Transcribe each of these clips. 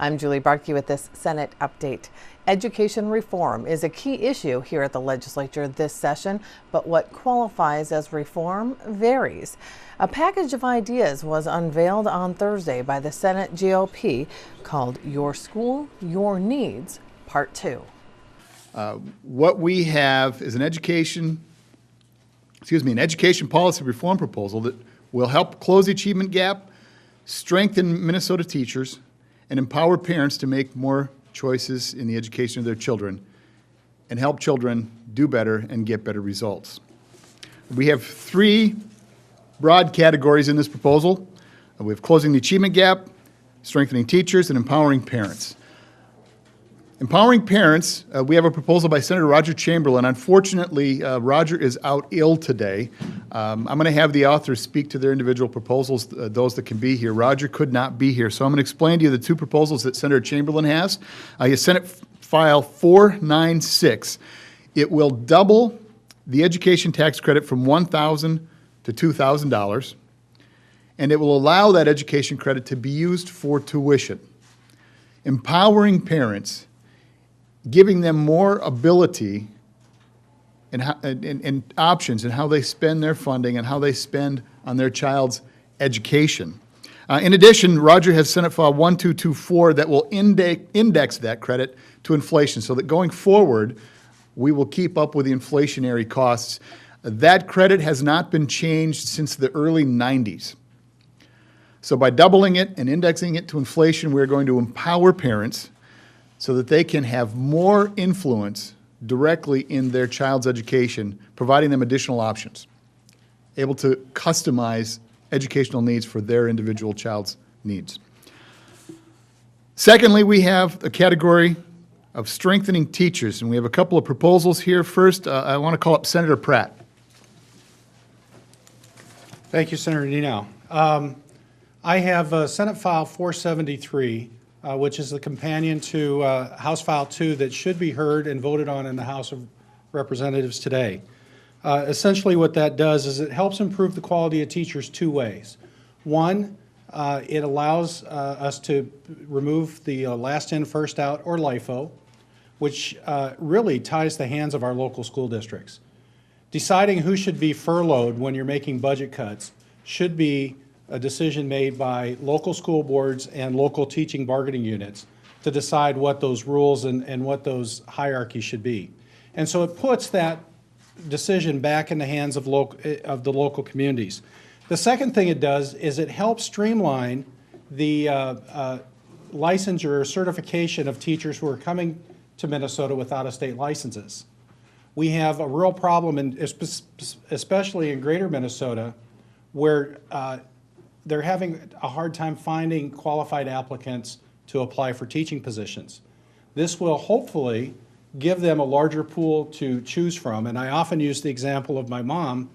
I'm Julie Barkey with this Senate update. Education reform is a key issue here at the legislature this session, but what qualifies as reform varies. A package of ideas was unveiled on Thursday by the Senate GOP called Your School, Your Needs, Part 2. What we have is an education policy reform proposal that will help close the achievement gap, strengthen Minnesota teachers, and empower parents to make more choices in the education of their children, and help children do better and get better results. We have three broad categories in this proposal. We have closing the achievement gap, strengthening teachers, and empowering parents. Empowering parents, we have a proposal by Senator Roger Chamberlain. Unfortunately, Roger is out ill today. I'm going to have the authors speak to their individual proposals, those that can be here. Roger could not be here, so I'm going to explain to you the two proposals that Senator Chamberlain has. Senate File 496. It will double the education tax credit from $1,000 to $2,000, and it will allow that education credit to be used for tuition. Empowering parents, giving them more ability and options in how they spend their funding and how they spend on their child's education. In addition, Roger has Senate File 1224 that will index that credit to inflation so that going forward, we will keep up with the inflationary costs. That credit has not been changed since the early 90s. So by doubling it and indexing it to inflation, we're going to empower parents so that they can have more influence directly in their child's education, providing them additional options, able to customize educational needs for their individual child's needs. Secondly, we have a category of strengthening teachers, and we have a couple of proposals here. First, I want to call up Senator Pratt. Thank you, Senator Nenow. I have Senate File 473, which is the companion to House File 2 that should be heard and voted on in the House of Representatives today. Essentially what that does is it helps improve the quality of teachers two ways. One, it allows us to remove the last in, first out, or LIFO, which really ties the hands of our local school districts. Deciding who should be furloughed when you're making budget cuts should be a decision made by local school boards and local teaching bargaining units to decide what those rules and what those hierarchies should be. And so it puts that decision back in the hands of the local communities. The second thing it does is it helps streamline the licensure or certification of teachers who are coming to Minnesota with out-of-state licenses. We have a real problem, especially in greater Minnesota, where they're having a hard time finding qualified applicants to apply for teaching positions. This will hopefully give them a larger pool to choose from. And I often use the example of my mom.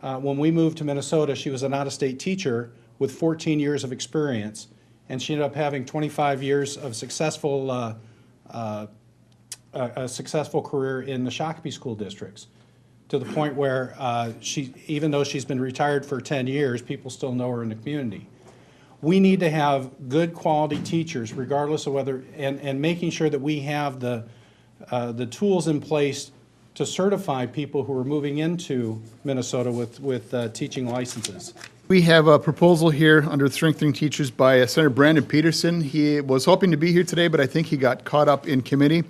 When we moved to Minnesota, she was an out-of-state teacher with 14 years of experience, and she ended up having 25 years of a successful career in the Shakopee school districts, to the point where even though she's been retired for 10 years, people still know her in the community. We need to have good quality teachers, regardless of whether, and making sure that we have the tools in place to certify people who are moving into Minnesota with teaching licenses. We have a proposal here under strengthening teachers by Senator Brandon Peterson. He was hoping to be here today, but I think he got caught up in committee.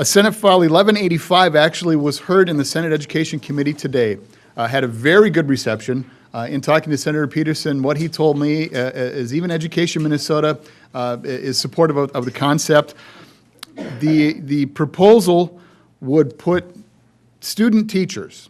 Senate File 1185 actually was heard in the Senate Education Committee today. Had a very good reception. In talking to Senator Peterson, what he told me is even Education Minnesota is supportive of the concept. The proposal would put student teachers,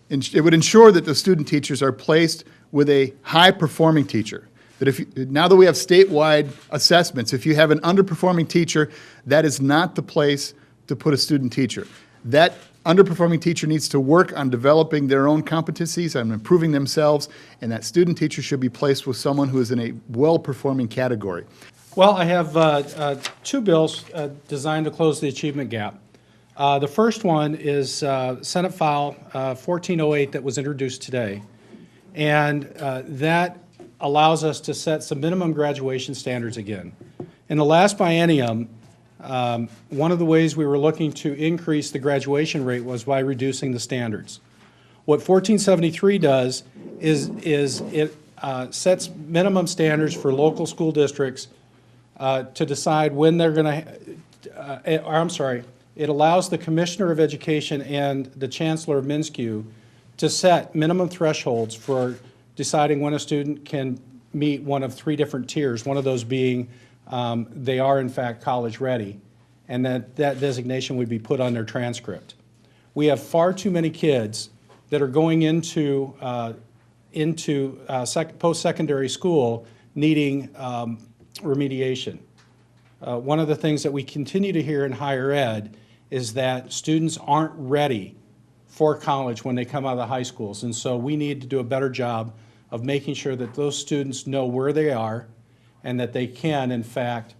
it would ensure that the student teachers are placed with a high-performing teacher. That now that we have statewide assessments, if you have an underperforming teacher, that is not the place to put a student teacher. That underperforming teacher needs to work on developing their own competencies and improving themselves, and that student teacher should be placed with someone who is in a well-performing category. Well, I have two bills designed to close the achievement gap. The first one is Senate File 1408 that was introduced today, and that allows us to set some minimum graduation standards again. In the last biennium, one of the ways we were looking to increase the graduation rate was by reducing the standards. What 1473 does is it sets minimum standards for local school districts to decide when they're going to, it allows the Commissioner of Education and the Chancellor of MNSCU to set minimum thresholds for deciding when a student can meet one of 3 different tiers, one of those being they are in fact college ready, and that designation would be put on their transcript. We have far too many kids that are going into post-secondary school needing remediation. One of the things that we continue to hear in higher ed is that students aren't ready for college when they come out of the high schools, and so we need to do a better job of making sure that those students know where they are and that they can, in fact,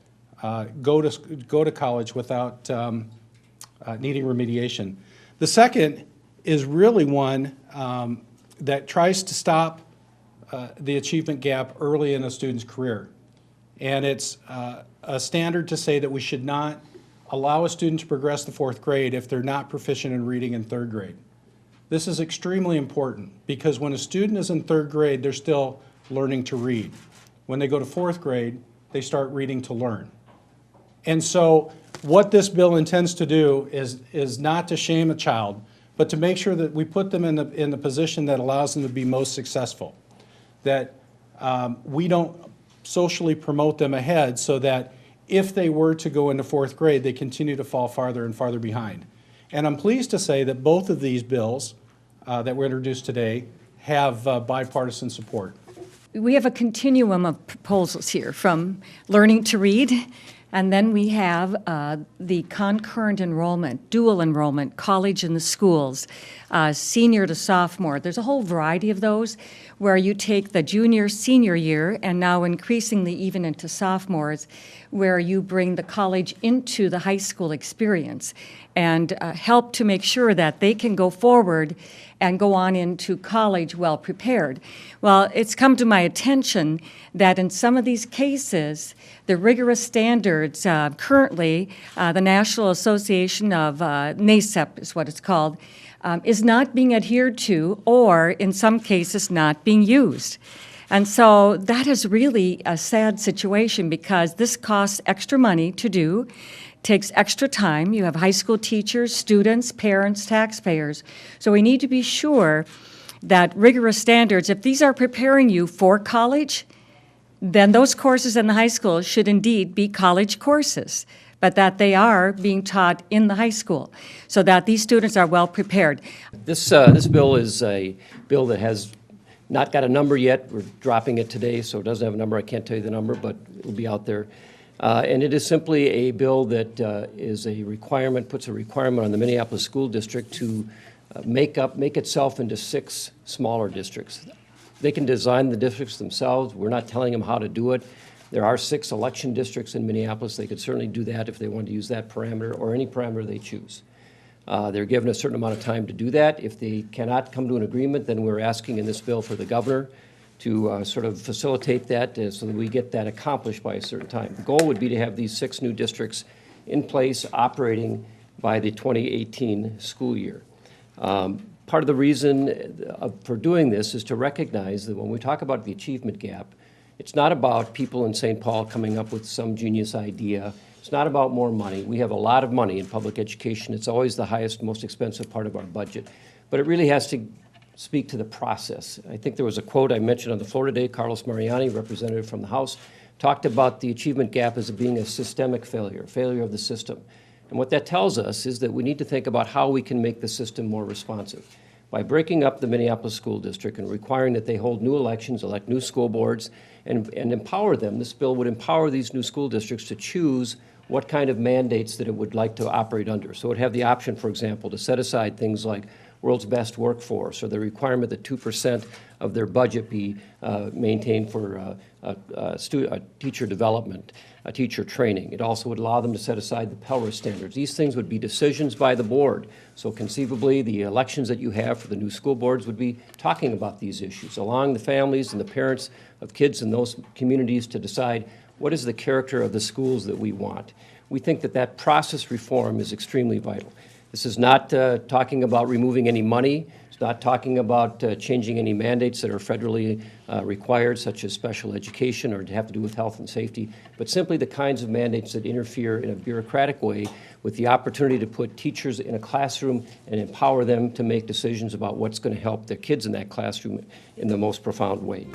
go to college without needing remediation. The second is really one that tries to stop the achievement gap early in a student's career. And it's a standard to say that we should not allow a student to progress to 4th grade if they're not proficient in reading in 3rd grade. This is extremely important because when a student is in 3rd grade, they're still learning to read. When they go to 4th grade, they start reading to learn. And so what this bill intends to do is not to shame a child, but to make sure that we put them in the position that allows them to be most successful. That we don't socially promote them ahead so that if they were to go into 4th grade, they continue to fall farther and farther behind. And I'm pleased to say that both of these bills that were introduced today have bipartisan support. We have a continuum of proposals here, from learning to read, and then we have the concurrent enrollment, dual enrollment, college in the schools, senior to sophomore. There's a whole variety of those where you take the junior, senior year, and now increasingly even into sophomores, where you bring the college into the high school experience and help to make sure that they can go forward and go on into college well prepared. Well, it's come to my attention that in some of these cases, the rigorous standards currently, the National Association of NACEP is what it's called, is not being adhered to, or in some cases not being used. And so that is really a sad situation because this costs extra money to do, takes extra time. You have high school teachers, students, parents, taxpayers. So we need to be sure that rigorous standards, if these are preparing you for college, then those courses in the high school should indeed be college courses, but that they are being taught in the high school so that these students are well prepared. This bill is a bill that has not got a number yet. We're dropping it today, so it doesn't have a number. I can't tell you the number, but it will be out there. And it is simply a bill that is a requirement, puts a requirement on the Minneapolis School District to make itself into 6 smaller districts. They can design the districts themselves. We're not telling them how to do it. There are 6 election districts in Minneapolis. They could certainly do that if they wanted to use that parameter or any parameter they choose. They're given a certain amount of time to do that. If they cannot come to an agreement, then we're asking in this bill for the governor to sort of facilitate that so that we get that accomplished by a certain time. The goal would be to have these 6 new districts in place operating by the 2018 school year. Part of the reason for doing this is to recognize that when we talk about the achievement gap, it's not about people in St. Paul coming up with some genius idea. It's not about more money. We have a lot of money in public education. It's always the highest, most expensive part of our budget. But it really has to speak to the process. I think there was a quote I mentioned on the floor today. Carlos Mariani, representative from the House, talked about the achievement gap as being a systemic failure of the system. And what that tells us is that we need to think about how we can make the system more responsive. By breaking up the Minneapolis School District and requiring that they hold new elections, elect new school boards, and empower them, this bill would empower these new school districts to choose what kind of mandates that it would like to operate under. So it would have the option, for example, to set aside things like world's best workforce, or the requirement that 2% of their budget be maintained for teacher development, teacher training. It also would allow them to set aside the Pell Risk standards. These things would be decisions by the board. So conceivably, the elections that you have for the new school boards would be talking about these issues, allowing the families and the parents of kids in those communities to decide what is the character of the schools that we want. We think that that process reform is extremely vital. This is not talking about removing any money. It's not talking about changing any mandates that are federally required, such as special education or to have to do with health and safety, but simply the kinds of mandates that interfere in a bureaucratic way with the opportunity to put teachers in a classroom and empower them to make decisions about what's going to help their kids in that classroom in the most profound way.